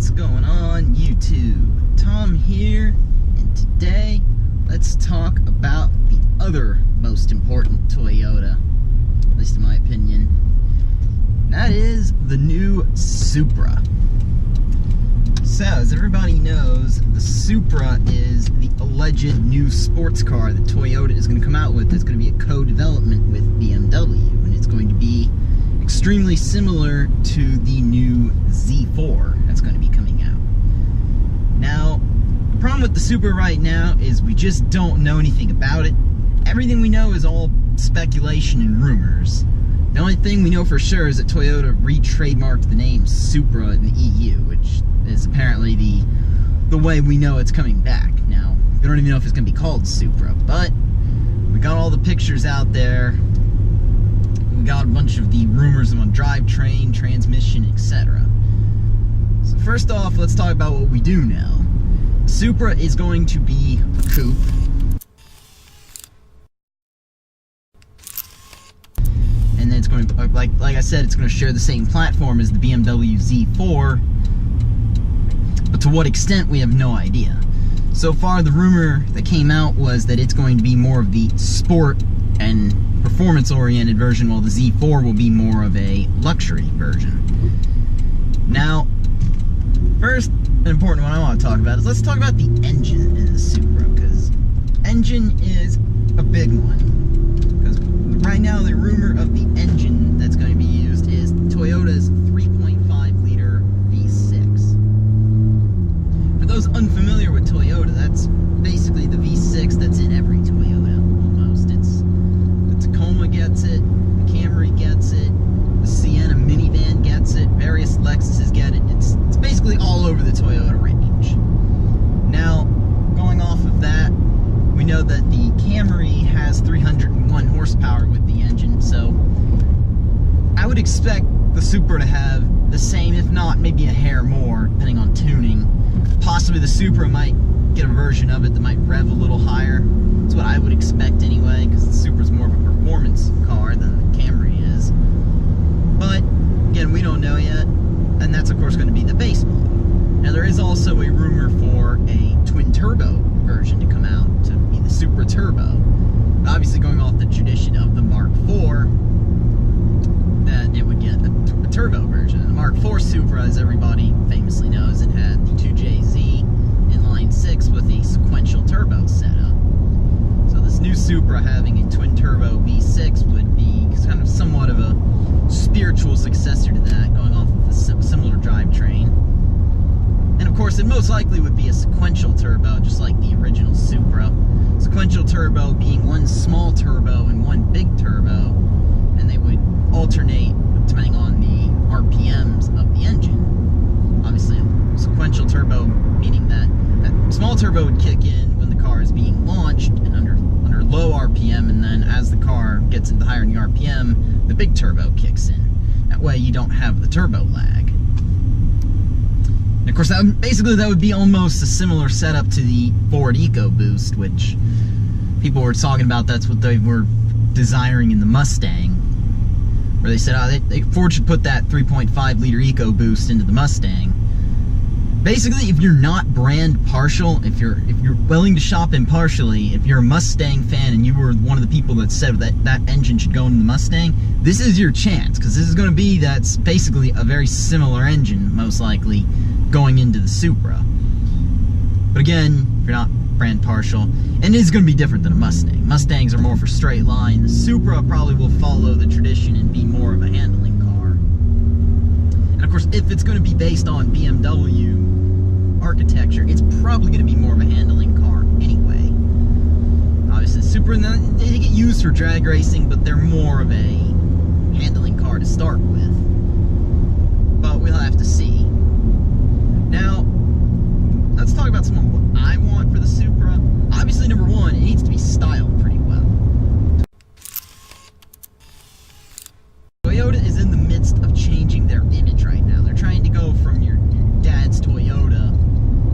What's going on, YouTube? Tom here, and today let's talk about the other most important Toyota, at least in my opinion. That is the new Supra. So, as everybody knows, the Supra is the alleged new sports car that Toyota is going to come out with. That's going to be a co-development with BMW, and it's going to be extremely similar to the new Z4 that's going to be coming out. Now, the problem with the Supra right now is we just don't know anything about it. Everything we know is all speculation and rumors. The only thing we know for sure is that Toyota re-trademarked the name Supra in the EU, which is apparently the way we know it's coming back. Now, we don't even know if it's going to be called Supra, but we got all the pictures out there. We got a bunch of the rumors on drivetrain, transmission, etc. So first off, let's talk about what we do know. Supra is going to be a coupe. And then it's going to, like I said, it's going to share the same platform as the BMW Z4. But to what extent, we have no idea. So far, the rumor that came out was that it's going to be more of the sport and performance-oriented version, while the Z4 will be more of a luxury version. Now, first, an important one I want to talk about is let's talk about the engine in the Supra, because engine is a big one. Because right now, the rumor of the engine that's going to be used is Toyota's 3.5-liter V6. For those unfamiliar with Toyota, that's basically the V6 that's in every Toyota, almost. It's Tacoma gets it, the Camry gets it, the Sienna minivan gets it, various Lexuses get it. It's basically all over the Toyota range. Now, going off of that, we know that the Camry has 301 horsepower with the engine, so I would expect the Supra to have the same, if not maybe a hair more, depending on tuning. Possibly the Supra might get a version of it that might rev a little higher. That's what I would expect anyway, because the Supra's more of a performance car than the Camry is. But, again, we don't know yet, and that's of course going to be the base model. Now there is also a rumor for a twin-turbo version to come out, to be the Supra Turbo. But obviously going off the tradition of the Mark IV, that it would get a turbo version. And the Mark IV Supra, as everybody famously knows, it had the 2JZ inline 6 with a sequential turbo setup. So this new Supra having a twin-turbo V6 would be kind of somewhat of a spiritual successor to that, going off of a similar drivetrain. And of course, it most likely would be a sequential turbo, just like the original Supra. Sequential turbo being one small turbo and one big turbo, and they would alternate depending on the RPMs of the engine. Obviously, sequential turbo meaning that small turbo would kick in when the car is being launched and under low RPM, and then as the car gets into higher in the RPM, the big turbo kicks in. That way you don't have the turbo lag. And of course, that would be almost a similar setup to the Ford EcoBoost, which people were talking about. That's what they were desiring in the Mustang, where they said, Ford should put that 3.5-liter EcoBoost into the Mustang. Basically, if you're not brand partial, if you're willing to shop impartially, if you're a Mustang fan and you were one of the people that said that engine should go into the Mustang, this is your chance, because this is going to be, that's basically a very similar engine, most likely, going into the Supra. But again, if you're not brand partial, and it is going to be different than a Mustang. Mustangs are more for straight line. The Supra probably will follow the tradition and be more of a handling car. And of course, if it's going to be based on BMW architecture, it's probably going to be more of a handling car anyway. Obviously, the Supra, they get used for drag racing, but they're more of a handling car to start with. But we'll have to see. Now, let's talk about some of what I want for the Supra. Obviously, number one, it needs to be styled pretty well. Toyota is in the midst of changing their image right now. They're trying to go from your dad's Toyota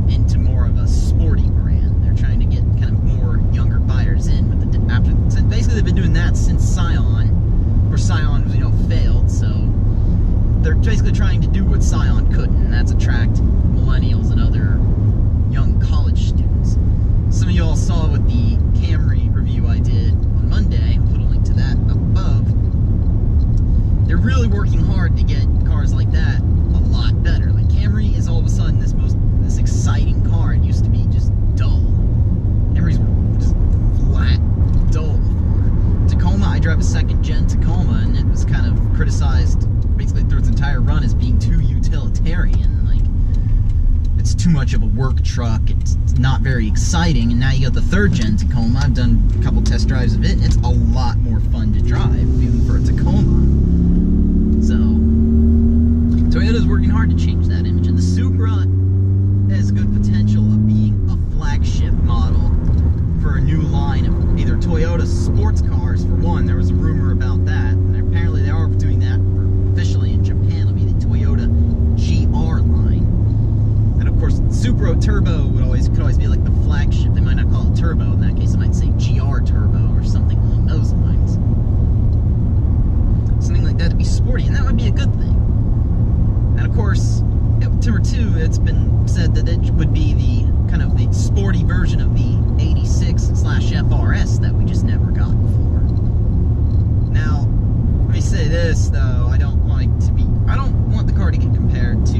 into more of a sporty brand. They're trying to get kind of more younger buyers in. Basically, they've been doing that since Scion. Of course, Scion, failed, so do what Scion couldn't, and that's attract millennials and other young college students. Some of you all saw with the Camry review I did on Monday. I'll put a link to that above. They're really working hard to get cars like that a lot better. Like, Camry is all of a sudden this exciting car. It used to be just dull. Camry's just flat, dull before. Tacoma, I drive a second-gen Tacoma, and it was kind of criticized basically through its entire run as being too utilitarian. Like, it's too much of a work truck. It's not very exciting. And now you got the third-gen Tacoma. I've done a couple test drives of it, and it's a lot more fun to drive, even for a Tacoma. So, Toyota's working hard to change that image, and the Supra has good potential of being a flagship model for a new line of either Toyota sports cars. For one, there was a rumor about that, and apparently they are doing that officially in Japan. It'll be the Toyota GR line. And of course, Supra Turbo could always be like the flagship. They might not call it Turbo. In that case, they might say GR Turbo or something along those lines. Something like that to be sporty, and that would be a good thing. And of course, number two, it's been said that it would be the kind of the sporty version of the 86/FRS that we just never got before. Now, let me say this though, I don't want the car to get compared to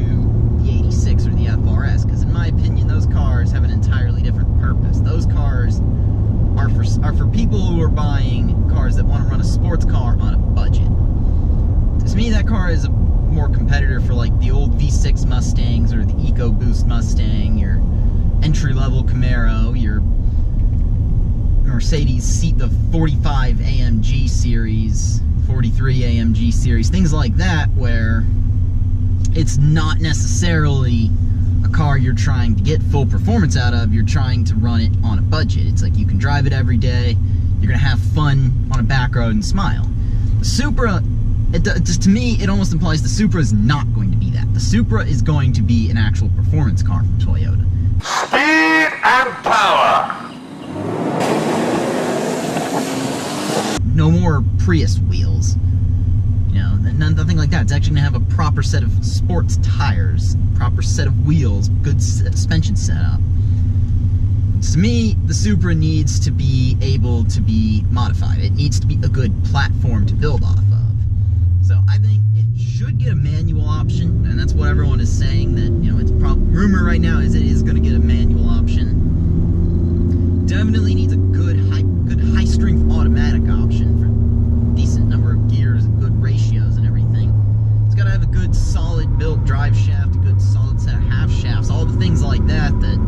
the 86 or the FRS, because in my opinion, those cars have an entirely different purpose. Those cars are for people who are buying cars that want to run a sports car on a budget. To me, that car is a more competitor for like the old V6 Mustangs or the EcoBoost Mustang, your entry-level Camaro, your Mercedes the 45 AMG series, 43 AMG series, things like that, where it's not necessarily a car you're trying to get full performance out of. You're trying to run it on a budget. It's like you can drive it every day, you're gonna have fun on a back road and smile. The Supra, just to me, it almost implies the Supra is not going to be that. The Supra is going to be an actual performance car from Toyota. Speed and power! No more Prius wheels. You know, nothing like that. It's actually going to have a proper set of sports tires, proper set of wheels, good suspension setup. To me, the Supra needs to be able to be modified. It needs to be a good platform to build off of. So I think it should get a manual option, and that's what everyone is saying, that, you know, it's rumor right now is it is going to get a manual option. Definitely needs a good high strength automatic option for a decent number of gears and good ratios and everything. It's got to have a good solid built drive shaft, a good solid set of half shafts, all the things like that that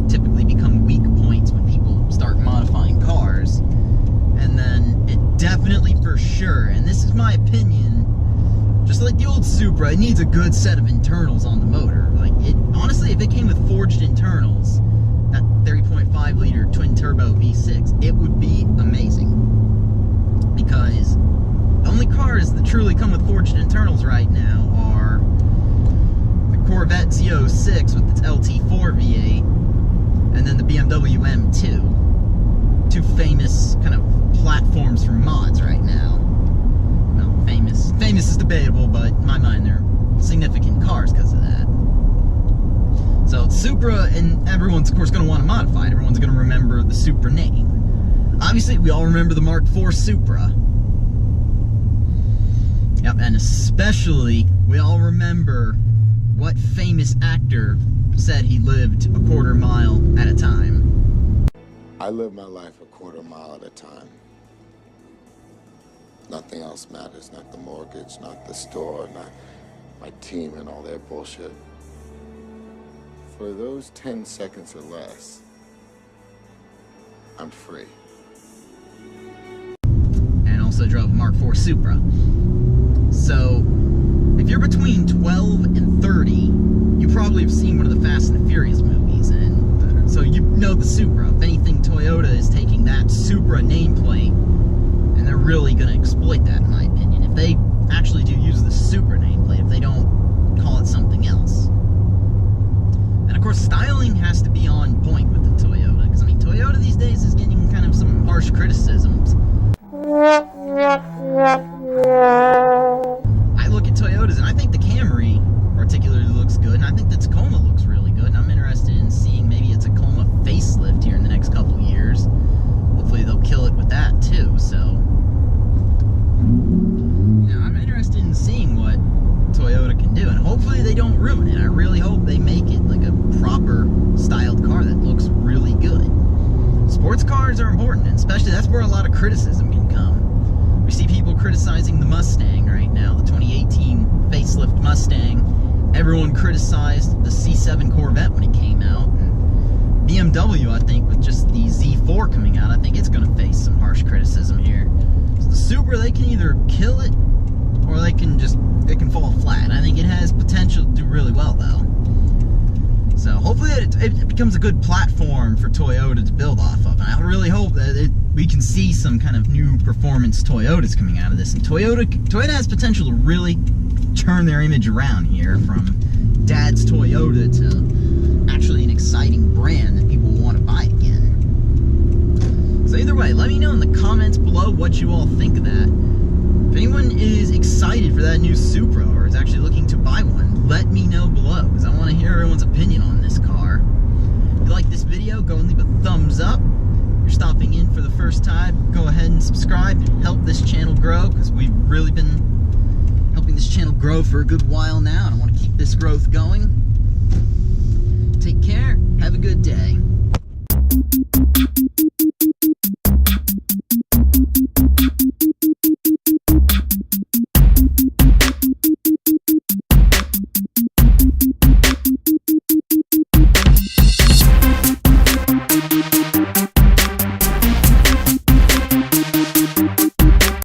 typically become weak points when people start modifying cars. And then it definitely, for sure, and this is my opinion, just like the old Supra, it needs a good set of internals on the motor. Like, it honestly, if it came with forged internals, that 3.5 liter twin turbo V6, it would be amazing. Because the only cars that truly come with forged internals right now are the Corvette Z06 with its LT4 V8, and then the BMW M2. Two famous kind of platforms for mods right now. Well, famous is debatable, but in my mind they're significant cars because of that. So Supra, and everyone's of course going to want to modify it. Everyone's going to remember the Supra name. Obviously, we all remember the Mark IV Supra. Yep, and especially we all remember what famous actor said he lived a quarter mile at a time. I live my life a quarter mile at a time. Nothing else matters, not the mortgage, not the store, not my team and all their bullshit. For those 10 seconds or less, I'm free. And also drove a Mark IV Supra. So, if you're between 12 and 30, you probably have seen one of the Fast and the Furious movies, and so you know the Supra. If anything, Toyota is taking that Supra nameplate, and they're really going to exploit that, in my opinion. If they actually do use the Supra nameplate, if they don't call it something else. And of course, styling has to be on point with the Toyota, because I mean, Toyota these days is getting kind of some harsh criticisms. I look at Toyotas, and I think the Camry ruin it. I really hope they make it like a proper styled car that looks really good. Sports cars are important, and especially that's where a lot of criticism can come. We see people criticizing the Mustang right now, the 2018 facelift Mustang. Everyone criticized the C7 Corvette when it came out. And BMW, I think, with just the Z4 coming out, I think it's going to face some harsh criticism here. So the Supra, they can either kill it, or it can fall flat. I think it has potential to do really well, though. So hopefully it becomes a good platform for Toyota to build off of. And I really hope that we can see some kind of new performance Toyotas coming out of this. And Toyota has potential to really turn their image around here from Dad's Toyota to actually an exciting brand that people want to buy again. So either way, let me know in the comments below what you all think of that. If anyone is excited for that new Supra or is actually looking to buy one, let me know below, because I want to hear everyone's opinion on this car. If you like this video, go and leave a thumbs up. If you're stopping in for the first time, go ahead and subscribe and help this channel grow, because we've really been helping this channel grow for a good while now, and I want to keep this growth going. Take care, have a good day.